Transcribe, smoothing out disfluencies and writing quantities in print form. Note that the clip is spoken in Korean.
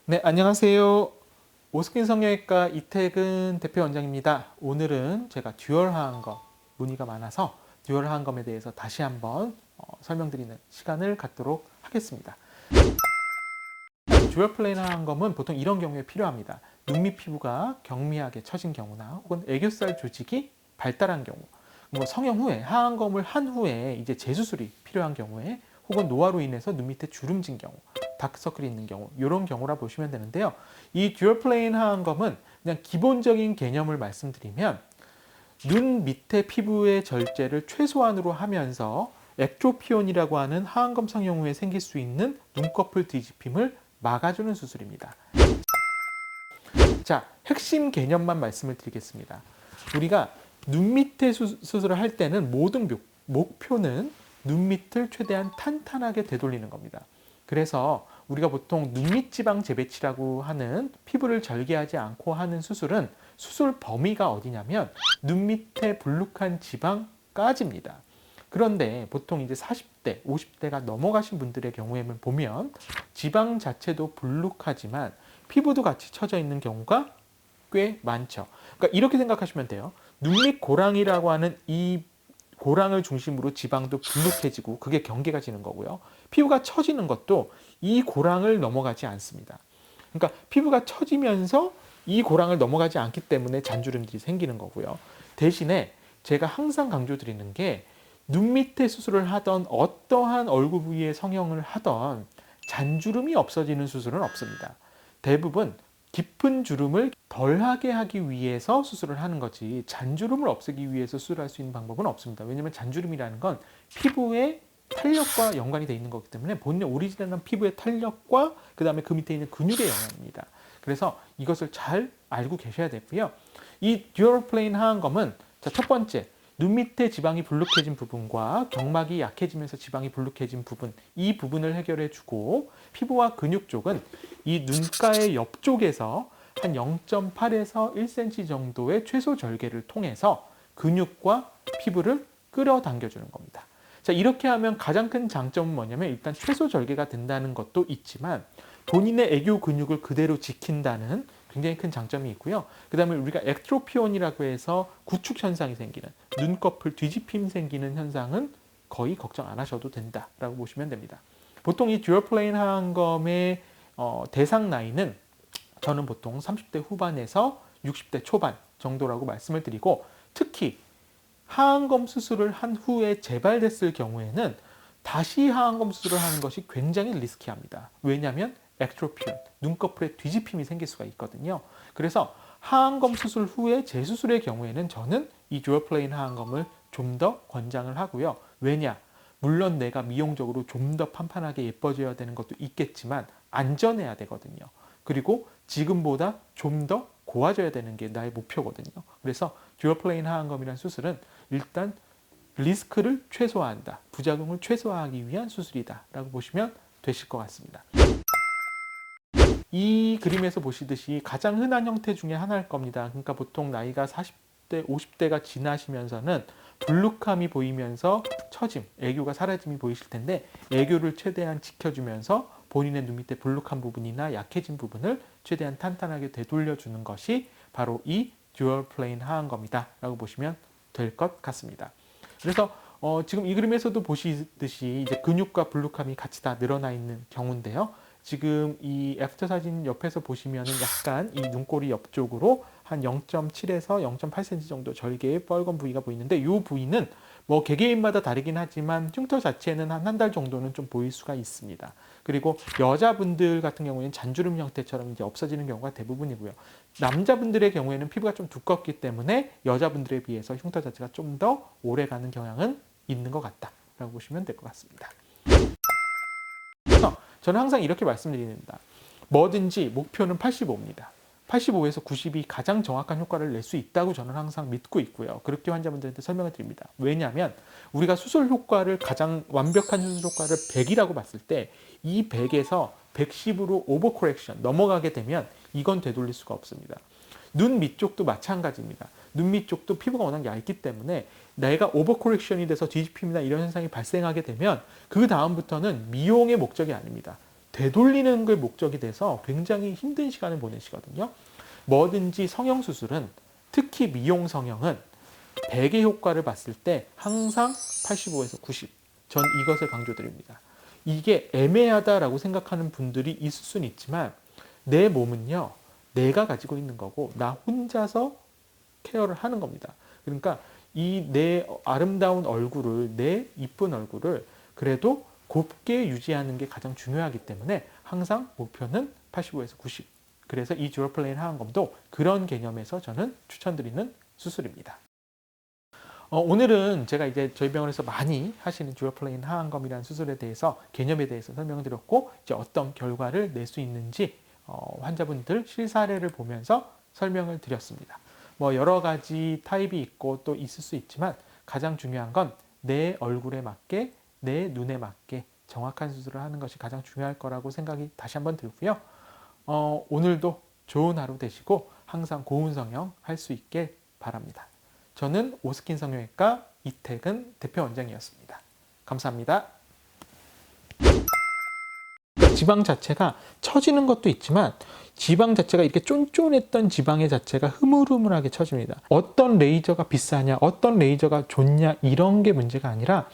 네, 안녕하세요. 오스킨 성형외과 이태근 대표 원장입니다. 오늘은 제가 듀얼 하안검 문의가 많아서 듀얼 하안검에 대해서 다시 한번 설명드리는 시간을 갖도록 하겠습니다. 듀얼 플레인 하안검은 보통 이런 경우에 필요합니다. 눈 밑 피부가 경미하게 처진 경우나 혹은 애교살 조직이 발달한 경우, 뭐 성형 후에 하안검을 한 후에 이제 재수술이 필요한 경우에 혹은 노화로 인해서 눈 밑에 주름진 경우, 다크서클이 있는 경우, 이런 경우라 보시면 되는데요. 이 듀얼 플레인 하안검은 그냥 기본적인 개념을 말씀드리면 눈 밑에 피부의 절제를 최소한으로 하면서 엑트로피온이라고 하는 하안검 성형 후에 생길 수 있는 눈꺼풀 뒤집힘을 막아주는 수술입니다. 자, 핵심 개념만 말씀을 드리겠습니다. 우리가 눈 밑에 수술을 할 때는 모든 목표는 눈 밑을 최대한 탄탄하게 되돌리는 겁니다. 그래서 우리가 보통 눈밑 지방 재배치라고 하는 피부를 절개하지 않고 하는 수술은 수술 범위가 어디냐면 눈 밑에 불룩한 지방까지입니다. 그런데 보통 이제 40대, 50대가 넘어가신 분들의 경우에는 보면 지방 자체도 불룩하지만 피부도 같이 처져 있는 경우가 꽤 많죠. 그러니까 이렇게 생각하시면 돼요. 눈밑 고랑이라고 하는 이 고랑을 중심으로 지방도 불룩해지고 그게 경계가 지는 거고요. 피부가 처지는 것도 이 고랑을 넘어가지 않습니다. 그러니까 피부가 처지면서 이 고랑을 넘어가지 않기 때문에 잔주름들이 생기는 거고요. 대신에 제가 항상 강조드리는 게 눈 밑에 수술을 하던 어떠한 얼굴 부위의 성형을 하던 잔주름이 없어지는 수술은 없습니다. 대부분 깊은 주름을 덜하게 하기 위해서 수술을 하는 거지 잔주름을 없애기 위해서 수술할 수 있는 방법은 없습니다. 왜냐하면 잔주름이라는 건 피부의 탄력과 연관이 되어 있는 거기 때문에 본인의 오리지널한 피부의 탄력과 그 다음에 그 밑에 있는 근육의 영향입니다. 그래서 이것을 잘 알고 계셔야 되고요. 이 듀얼 플레인 하안검은 첫 번째, 눈 밑에 지방이 불룩해진 부분과 경막이 약해지면서 지방이 불룩해진 부분, 이 부분을 해결해 주고 피부와 근육 쪽은 이 눈가의 옆쪽에서 한 0.8에서 1cm 정도의 최소 절개를 통해서 근육과 피부를 끌어당겨 주는 겁니다. 자, 이렇게 하면 가장 큰 장점은 뭐냐면 일단 최소 절개가 된다는 것도 있지만 본인의 애교 근육을 그대로 지킨다는 굉장히 큰 장점이 있고요. 그 다음에 우리가 엑트로피온이라고 해서 구축 현상이 생기는 눈꺼풀 뒤집힘 생기는 현상은 거의 걱정 안 하셔도 된다라고 보시면 됩니다. 보통 이 듀얼 플레인 하안검의 대상 나이는 저는 보통 30대 후반에서 60대 초반 정도라고 말씀을 드리고 특히 하안검 수술을 한 후에 재발됐을 경우에는 다시 하안검 수술을 하는 것이 굉장히 리스키합니다. 왜냐하면 엑트로피온, 눈꺼풀에 뒤집힘이 생길 수가 있거든요. 그래서 하안검 수술 후에 재수술의 경우에는 저는 이 듀얼 플레인 하안검을 좀 더 권장을 하고요. 왜냐? 물론 내가 미용적으로 좀 더 판판하게 예뻐져야 되는 것도 있겠지만 안전해야 되거든요. 그리고 지금보다 좀 더 고와져야 되는 게 나의 목표거든요. 그래서 듀얼 플레인 하안검이라는 수술은 일단 리스크를 최소화한다. 부작용을 최소화하기 위한 수술이다. 라고 보시면 되실 것 같습니다. 이 그림에서 보시듯이 가장 흔한 형태 중에 하나일 겁니다. 그러니까 보통 나이가 40대, 50대가 지나시면서는 불룩함이 보이면서 처짐, 애교가 사라짐이 보이실 텐데 애교를 최대한 지켜주면서 본인의 눈 밑에 불룩한 부분이나 약해진 부분을 최대한 탄탄하게 되돌려주는 것이 바로 이 듀얼 플레인 하안검이다 라고 보시면 될 것 같습니다. 그래서 지금 이 그림에서도 보시듯이 이제 근육과 불룩함이 같이 다 늘어나 있는 경우인데요. 지금 이 애프터 사진 옆에서 보시면은 약간 이 눈꼬리 옆쪽으로 한 0.7에서 0.8cm 정도 절개의 뻘건 부위가 보이는데 이 부위는 뭐 개개인마다 다르긴 하지만 흉터 자체는 한 달 정도는 좀 보일 수가 있습니다. 그리고 여자분들 같은 경우에는 잔주름 형태처럼 이제 없어지는 경우가 대부분이고요. 남자분들의 경우에는 피부가 좀 두껍기 때문에 여자분들에 비해서 흉터 자체가 좀 더 오래 가는 경향은 있는 것 같다라고 보시면 될 것 같습니다. 저는 항상 이렇게 말씀드립니다. 뭐든지 목표는 85입니다. 85에서 90이 가장 정확한 효과를 낼 수 있다고 저는 항상 믿고 있고요. 그렇게 환자분들한테 설명을 드립니다. 왜냐하면 우리가 수술 효과를 가장 완벽한 수술 효과를 100이라고 봤을 때 이 100에서 110으로 오버 코렉션 넘어가게 되면 이건 되돌릴 수가 없습니다. 눈 밑쪽도 마찬가지입니다. 눈 밑쪽도 피부가 워낙 얇기 때문에 내가 오버 코렉션이 돼서 뒤집힘이나 이런 현상이 발생하게 되면 그 다음부터는 미용의 목적이 아닙니다. 되돌리는 게 목적이 돼서 굉장히 힘든 시간을 보내시거든요. 뭐든지 성형수술은, 특히 미용 성형은 베개 효과를 봤을 때 항상 85에서 90. 전 이것을 강조드립니다. 이게 애매하다라고 생각하는 분들이 있을 수는 있지만 내 몸은요, 내가 가지고 있는 거고 나 혼자서 케어를 하는 겁니다. 그러니까 이 내 아름다운 얼굴을, 내 이쁜 얼굴을 그래도 곱게 유지하는 게 가장 중요하기 때문에 항상 목표는 85에서 90. 그래서 이 듀얼플레인 하안검도 그런 개념에서 저는 추천드리는 수술입니다. 오늘은 제가 이제 저희 병원에서 많이 하시는 듀얼플레인 하안검이라는 수술에 대해서, 개념에 대해서 설명을 드렸고, 이제 어떤 결과를 낼 수 있는지 환자분들 실사례를 보면서 설명을 드렸습니다. 뭐 여러 가지 타입이 있고 또 있을 수 있지만 가장 중요한 건 내 얼굴에 맞게, 내 눈에 맞게 정확한 수술을 하는 것이 가장 중요할 거라고 생각이 다시 한번 들고요. 오늘도 좋은 하루 되시고 항상 고운 성형 할 수 있게 바랍니다. 저는 오스킨 성형외과 이태근 대표 원장이었습니다. 감사합니다. 지방 자체가 처지는 것도 있지만 지방 자체가 이렇게 쫀쫀했던 지방의 자체가 흐물흐물하게 처집니다. 어떤 레이저가 비싸냐, 어떤 레이저가 좋냐 이런 게 문제가 아니라